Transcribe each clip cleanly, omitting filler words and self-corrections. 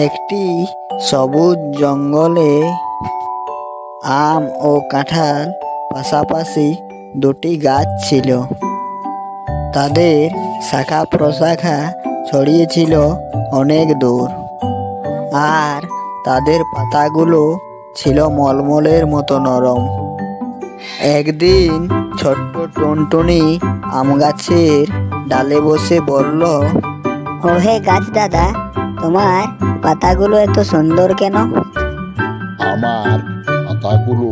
একটি সবুজ জঙ্গলে আম ও কাঁঠাল পাশাপাশি দুটি গাছ ছিল। তাদের শাখা প্রশাখা ছড়িয়েছিল অনেক দূর, আর তাদের পাতাগুলো ছিল মলমলের মতো নরম। একদিন ছোট্ট টুনটুনি আম গাছের ডালে বসে বলল, ওহে গাছ দাদা, তোমার পাতাগুলো এত সুন্দর কেন? আমার পাতাগুলো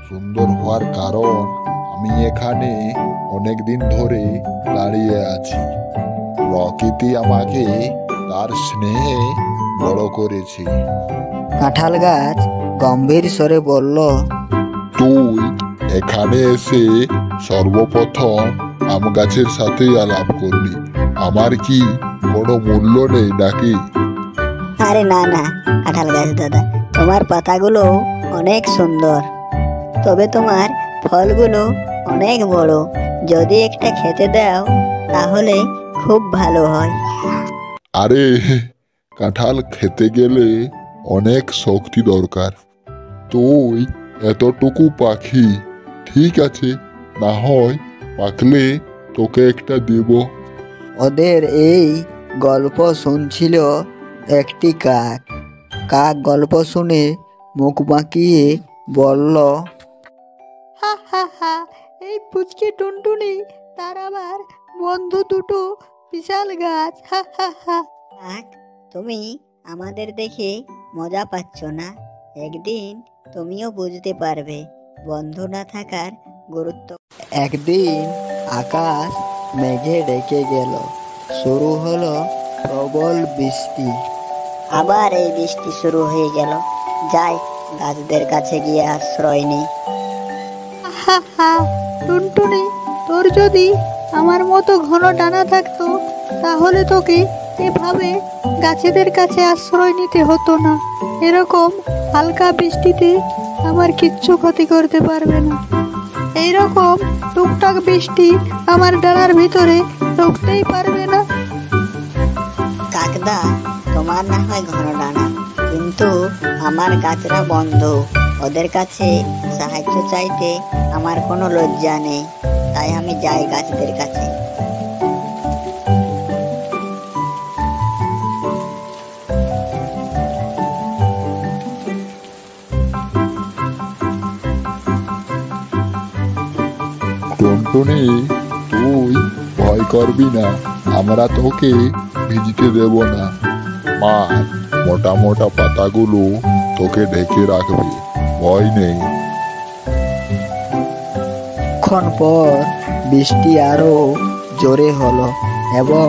সুন্দর হওয়ার কারণ আমি এখানে অনেক দিন ধরে দাঁড়িয়ে আছি। প্রকৃতি আমাকে তার স্নেহে বড় করেছে। কাঁঠাল গাছ গম্ভীর স্বরে বলল, তুই এখানে এসে সর্বপ্রথম আম গাছের সাথে আলাপ করলি, আমার কি কোনো মূল্য নেই নাকি? আরে না না কাঁঠাল গাছ দাদা, তোমার পাতাগুলো অনেক সুন্দর, তবে তোমার ফলগুলো অনেক বড়। যদি একটা খেতে দাও তাহলে খুব ভালো হয়। আরে কাঁঠাল খেতে গেলে অনেক শক্তি দরকার। তুই এতটুকু পাখি, ঠিক আছে, না হয় পাকলে তোকে একটা দেব। ওদের এই গল্প শুনছিল একটি কাক। কাক গল্প শুনে মুখ বাঁকিয়ে বলল, হা হা হা, এই পুচকে টুনটুনি, তার আবার বন্ধু দুটো বিশাল গাছ, হা হা হা। কাক, তুমি আমাদের দেখে মজা পাচ্ছ না? একদিন তুমিও বুঝতে পারবে বন্ধু না থাকার গুরুত্ব। একদিন আকাশ মেঘে ডেকে গেল, শুরু হলো প্রবল বৃষ্টি। আবার এই বৃষ্টি শুরু হয়ে গেল, যাই গাছদের কাছে গিয়ে আশ্রয় নেই। হা হা, টুনটুনি, তোর যদি আমার মতো ঘন ডানা থাকতো তাহলে তোকে এভাবে গাছেদের কাছে আশ্রয় নিতে হতো না। এরকম হালকা বৃষ্টিতে আমার কিচ্ছু ক্ষতি করতে পারবে না। এইরকম টুকটাক বৃষ্টি আমার ডানার ভিতরে ঢুকতেই পারবে না। কাকদা, তোমার না হয় ঘন ডানা, কিন্তু আমার গাছরা বন্ধু, ওদের কাছে সাহায্য চাইতে আমার কোনো লজ্জা নেই। তাই আমি যাই গাছদের কাছে। টুনটুনি, তুই ভয় করবি না, আমরা তোকে ভিজতে দেব না। মা মোটা মোটা পাতাগুলো তোকে ঢেকে রাখবে, ভয় নেই। ক্ষণ পর বৃষ্টি আরো জোরে হলো এবং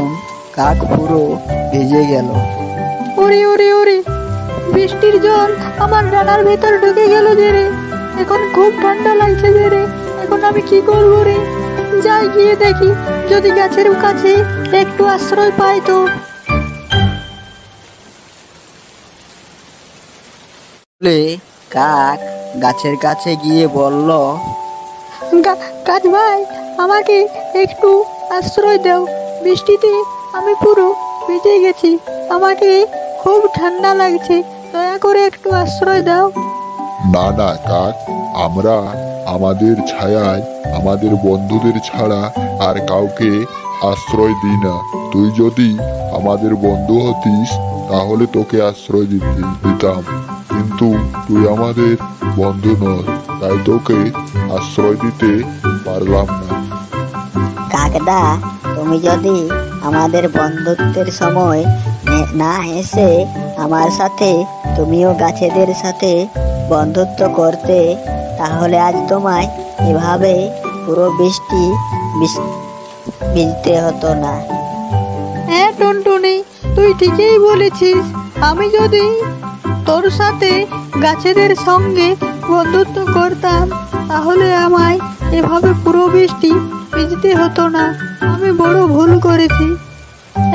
কাক পুরো ভিজে গেল। ওরে ওরে ওরে, বৃষ্টির জল আমার ডানার ভেতর ঢুকে গেল যে রে, এখন খুব ঠান্ডা লাগছে যে রে, এখন আমি কি করবো রে? যাই গিয়ে দেখি যদি গাছের কাছে একটু আশ্রয় পাই তো। কাক গাছের কাছে গিয়ে বলল, গাছ ভাই, আমাকে একটু আশ্রয় দাও, বৃষ্টিতে আমি পুরো ভিজে গেছি, আমাকে খুব ঠান্ডা লাগছে, দয়া করে একটু আশ্রয় দাও। না না কাক, আমরা আমাদের ছায়ায় আমাদের বন্ধুদের ছাড়া আর কাউকে আশ্রয় দিই না। তুই যদি আমাদের বন্ধু হতিস তাহলে তোকে আশ্রয় দিতাম, কিন্তু তুই আমাদের বন্ধু নস, তাই তোকে আশ্রয় দিতে পারলাম না। কাকদা, তুমি যদি আমাদের বন্ধুত্বের সময় না এসে আমার সাথে তুমিও গাছেদের সাথে বন্ধুত্ব করতে, তাহলে আজ তোমায় এভাবে পুরো বৃষ্টি ভিজতে হতো না। হ্যাঁ টুনটুনি, তুই ঠিকই বলেছিস, আমি যদি তোর সাথে গাছেদের সঙ্গে বন্ধুত্ব করতাম তাহলে আমায় এভাবে পুরো বৃষ্টি ভিজতে হতো না। আমি বড় ভুল করেছি,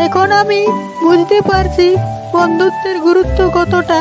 এখন আমি বুঝতে পারছি বন্ধুত্বের গুরুত্ব কতটা।